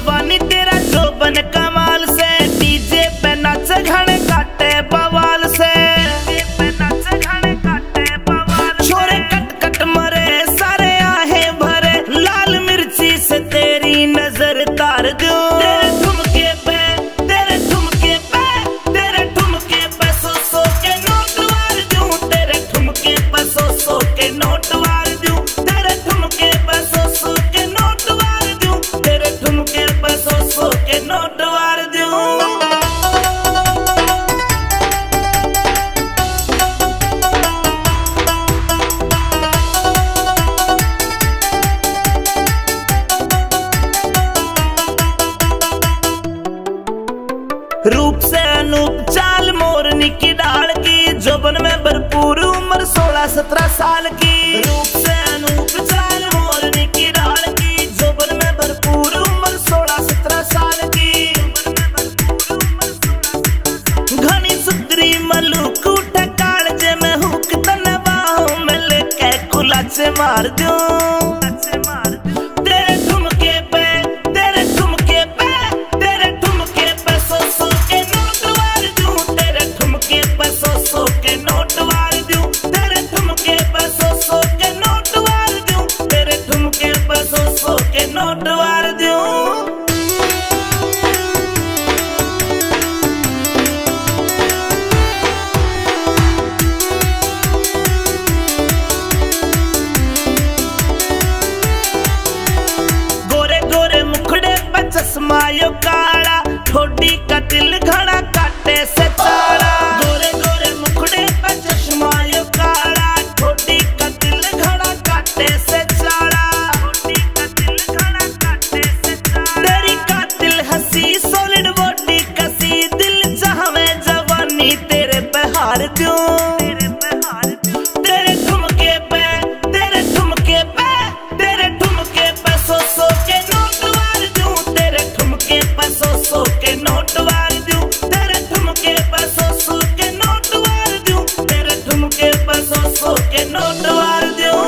जवानी तेरा जोबन कमाल से, डीजे पे नाच घने काटे बवाल से, छोरे कट कट मरे सारे आहे भरे, लाल मिर्ची से तेरी नजर तार दूं। तेरे ठुमके पे सौ सौ के नोट वार दूं, तेरे ठुमके पे सौ सौ के नोट वार दूं, तेरे ठुमके पे सौ सौ के नोट वार दूं, तेरे ठुमके पे सौ सौ के नोट वार दूं। रूप से अनूप चाल मोरनी की डाल की, जोबन में भरपूर उम्र 16-17 साल की। रूप से अनूप चाल मोरनी की डाल की, जोबन में भरपूर उम्र 16-17 साल की। घनी सुतरी मलूक उठे कालजे में हुक तने बाहों में लेके कुलाचे मार दूं। तेरे ठुमके पे सौ सौ के नोट वार दूं, तेरे ठुमके पे सौ सौ के नोट वार दूं, तेरे ठुमके पे सौ सौ के नोट वार दूं, तेरे ठुमके पे सौ सौ के नोट वार दूं। गोरे गोरे मुखड़े पे चश्मा यो काला, ठोडी का दिल घड़ा काटे से चाड़ा। गोरे गोरे मुखड़े पे चश्मा यो काला, ठोडी का दिल घड़ा काटे से चाड़ा। तेरी कातिल हंसी सॉलिड बॉडी कसी, दिल चाहवे जवानी तेरे पे हार दूं। तेरे ठुमके पे सौ सौ के नोट वार दूं, तेरे ठुमके पे सौ सौ के नोट वार दूं, तेरे ठुमके पे सौ सौ के नोट वार दूं, तेरे ठुमके पे सौ सौ के नोट वार दूं।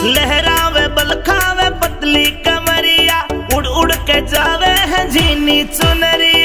लहरावे बलखावे पतली कमरिया, उड़ उड़ के जावे हैं झीनी चुनरिया।